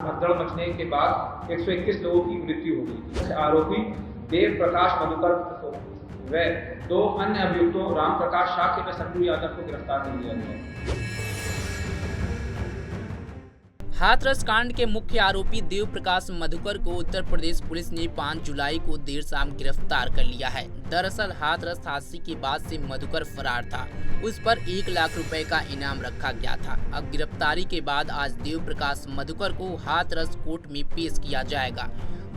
भगदड़ मचने के बाद 121 लोगों की मृत्यु हो गई थी। आरोपी देव प्रकाश मधुकर व 2 अन्य अभियुक्तों राम प्रकाश शाक्य व संजू यादव को गिरफ्तार कर लिया गया। हाथरस कांड के मुख्य आरोपी देव प्रकाश मधुकर को उत्तर प्रदेश पुलिस ने 5 जुलाई को देर शाम गिरफ्तार कर लिया है। दरअसल हाथरस हादसे के बाद से मधुकर फरार था। उस पर 1 लाख रुपए का इनाम रखा गया था। अब गिरफ्तारी के बाद आज देव प्रकाश मधुकर को हाथरस कोर्ट में पेश किया जाएगा।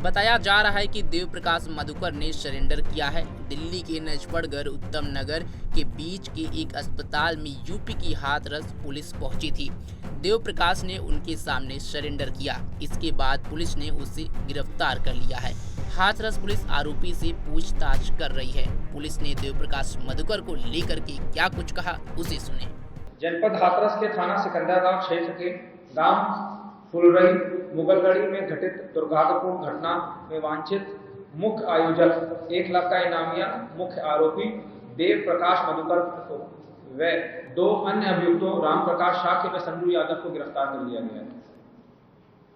बताया जा रहा है कि देव प्रकाश मधुकर ने सरेंडर किया है। दिल्ली के नजफगढ़ उत्तम नगर के बीच के एक अस्पताल में यूपी की हाथरस पुलिस पहुंची थी। देव प्रकाश ने उनके सामने सरेंडर किया। इसके बाद पुलिस ने उसे गिरफ्तार कर लिया है। हाथरस पुलिस आरोपी से पूछताछ कर रही है। पुलिस ने देव प्रकाश मधुकर को लेकर के क्या कुछ कहा, उसे सुने। जनपद हाथरस के थाना सिकंदराबाद क्षेत्र के गांव फुलरई मुगलगढ़ी में घटित दुर्भाग्यपूर्ण घटना में वांछित मुख्य आयोजक 1 लाख का इनामिया मुख्य आरोपी देव प्रकाश मधुकर व 2 अन्य अभियुक्तों राम प्रकाश शाक्य व संजू यादव को गिरफ्तार कर लिया गया है।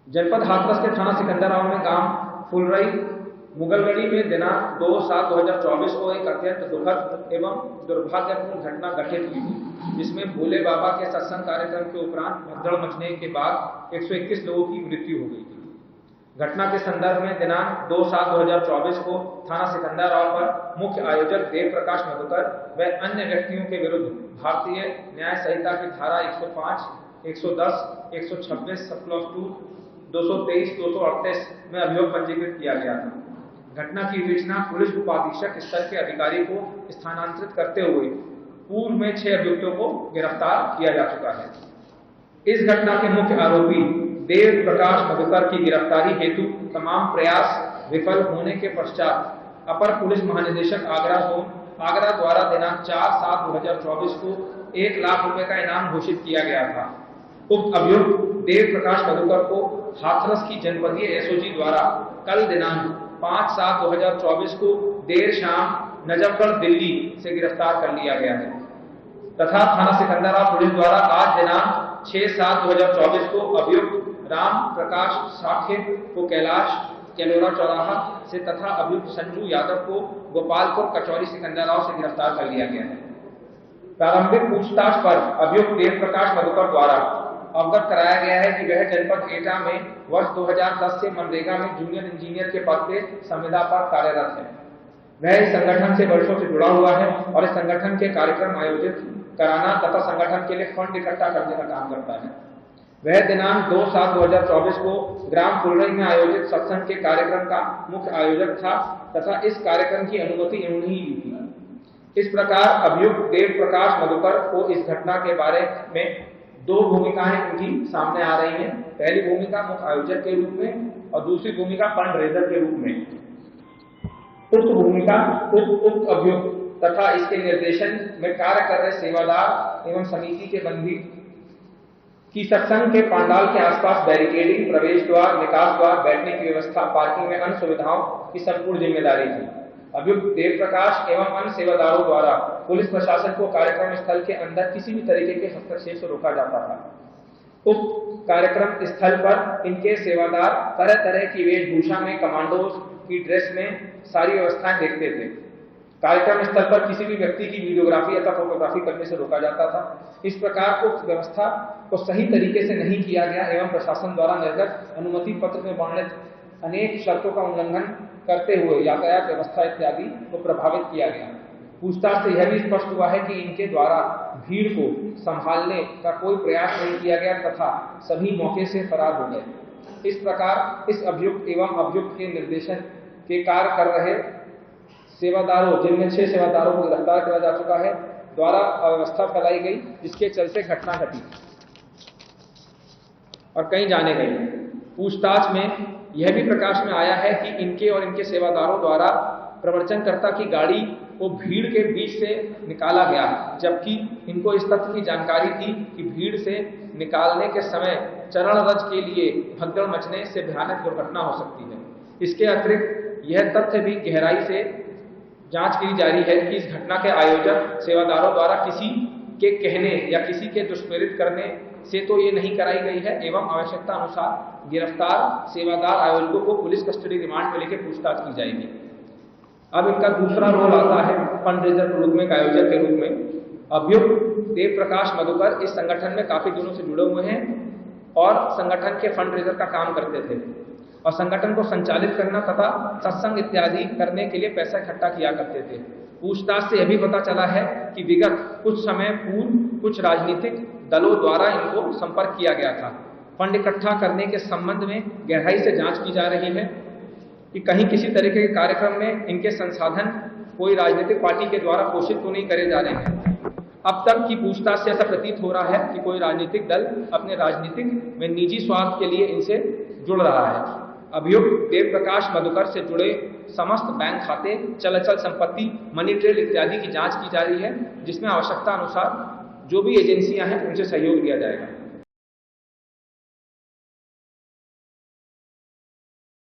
जनपद हाथरस के थाना सिकंदराबाद में गांव फुलरई मुगलगढ़ी में दिनांक 2/7/2024 को एक अत्यंत दुखद एवं दुर्भाग्यपूर्ण घटना घटित हुई थी, जिसमें भोले बाबा के सत्संग कार्यक्रम के उपरांत भगदड़ मचने के बाद 121 लोगों की मृत्यु हो गई थी। घटना के संदर्भ में दिनांक 2/7/2024 को थाना सिकंदराबाद पर मुख्य आयोजक देव प्रकाश मधुकर व अन्य व्यक्तियों के विरुद्ध भारतीय न्याय संहिता की धारा 105, 110, 126 सब क्लॉज 2, 223, 238 में अभियोग पंजीकृत किया गया था। घटना की विवेचना पुलिस उपाधीक्षक स्तर के अधिकारी को स्थानांतरित करते हुए पूर्व में 6 अभियुक्तों को गिरफ्तार किया जा चुका है। इस घटना के मुख्य आरोपी देव प्रकाश मधुकर की गिरफ्तारी हेतु तमाम प्रयास विफल होने के पश्चात अपर पुलिस महानिदेशक आगरा द्वारा दिनांक 4/7/2024 को 1 लाख रुपए का इनाम घोषित किया गया था। उक्त अभियुक्त देव प्रकाश मधुकर को हाथरस की जनपदीय एसओजी द्वारा कल दिनांक 5/7/2024 को देर शाम नजफगढ़ दिल्ली से गिरफ्तार कर लिया गया है तथा थाना सिकंदराबाद पुलिस द्वारा आज दिनांक 6/7/2024 को अभियुक्त राम प्रकाश शाक्य को कैलाश कैलोरा चौराहा से तथा अभियुक्त संजू यादव को गोपालपुर कचौरी सिकंदराबाद से गिरफ्तार कर लिया गया है। प्रारंभिक पूछताछ पर अभियुक्त देव प्रकाश मधुकर द्वारा अवगत कराया गया है कि वह जनपद एटा में वर्ष 2010 से मनरेगा में जूनियर इंजीनियर के पद पे संविदा पर कार्यरत है। वह इस संगठन से वर्षों से जुड़ा हुआ है और इस संगठन के कार्यक्रम आयोजित कराना तथा संगठन के लिए फंड इकट्ठा करने का काम करता है। वह दिनांक 2/7/2024 को ग्राम फुलरई में आयोजित सत्संग के कार्यक्रम का मुख्य आयोजक था तथा इस कार्यक्रम की अनुमति इन्होंने ही ली थी। इस प्रकार अभियुक्त देव प्रकाश मधुकर को इस घटना के बारे में 2 भूमिकाएं उनकी सामने आ रही हैं। पहली भूमिका मुख्य आयोजक के रूप में और दूसरी भूमिका फंड रेजर के रूप में। उक्त भूमिका उक्त अभियुक्त तथा इसके निर्देशन में कार्य कर रहे सेवादार एवं समिति के बंदी की सत्संग के पंडाल के आसपास बैरिकेडिंग, प्रवेश द्वार, निकास द्वार, बैठने की व्यवस्था, पार्किंग में अन्य सुविधाओं की संपूर्ण जिम्मेदारी थी। अभियुक्त देव प्रकाश एवं अन्य सेवादारों द्वारा पुलिस प्रशासन को कार्यक्रम स्थल के अंदर किसी भी तरीके के हस्तक्षेप से रोका जाता था। उक्त कार्यक्रम स्थल पर इनके सेवादार तरह तरह की वेशभूषा में कमांडोज की ड्रेस में सारी व्यवस्थाएं देखते थे। कार्यक्रम स्थल पर किसी भी व्यक्ति की वीडियोग्राफी अथवा फोटोग्राफी करने से रोका जाता था। इस प्रकार उक्त व्यवस्था को सही तरीके से नहीं किया गया एवं प्रशासन द्वारा निर्गत अनुमति पत्र में वर्णित अनेक शर्तों का उल्लंघन करते हुए यातायात व्यवस्था इत्यादि को प्रभावित किया गया। पूछताछ से यह भी स्पष्ट हुआ है कि इनके द्वारा भीड़ को संभालने का कोई प्रयास नहीं किया गया तथा सभी मौके से फरार हो गए। इस प्रकार इस अभियुक्त एवं अभियुक्त के निर्देशन के कार्य कर रहे सेवादारों, जिनमें 6 सेवादारों को गिरफ्तार किया जा चुका है, द्वारा अव्यवस्था फैलाई गई, जिसके चलते घटना घटी और कहीं जाने गई। पूछताछ में यह भी प्रकाश में आया है कि इनके और इनके सेवादारों द्वारा प्रवचनकर्ता की गाड़ी को भीड़ के बीच से निकाला गया, जबकि इनको इस तथ्य की जानकारी थी कि भीड़ से निकालने के समय चरण रज के लिए भगदड़ मचने से भयानक दुर्घटना हो सकती है। इसके अतिरिक्त यह तथ्य भी गहराई से जांच की जा रही है कि इस घटना के आयोजक सेवादारों द्वारा किसी के कहने या किसी के दुष्प्रेरित करने से तो ये नहीं कराई गई है एवं आवश्यकता अनुसार गिरफ्तार सेवादार आयोजकों को पुलिस कस्टडी रिमांड में लेकर पूछताछ की जाएगी। अब इनका दूसरा रोल आता है फंड रेजर के रूप में, आयोजक के रूप में। अभियुक्त देव प्रकाश मधुकर इस संगठन में काफी दिनों से जुड़े हुए हैं और संगठन के फंड रेजर का काम करते थे और संगठन को संचालित करना तथा सत्संग इत्यादि करने के लिए पैसा इकट्ठा किया करते थे। पूछताछ से यह भी पता चला है कि विगत कुछ समय पूर्व कुछ राजनीतिक दलों द्वारा इनको संपर्क किया गया था। फंड इकट्ठा करने के संबंध में गहराई से जांच की जा रही है कि कहीं किसी तरीके के कार्यक्रम में इनके संसाधन कोई राजनीतिक पार्टी के द्वारा पोषित तो नहीं करे जा रहे हैं। अब तक की पूछताछ से ऐसा प्रतीत हो रहा है कि कोई राजनीतिक दल अपने राजनीतिक में निजी स्वार्थ के लिए इनसे जुड़ रहा है। अभियुक्त देव प्रकाश मधुकर से जुड़े समस्त बैंक खाते, चल अचल संपत्ति, मनी ट्रेल इत्यादि की जांच की जा रही है, जिसमें आवश्यकता अनुसार जो भी एजेंसियां हैं उनसे सहयोग लिया जाएगा।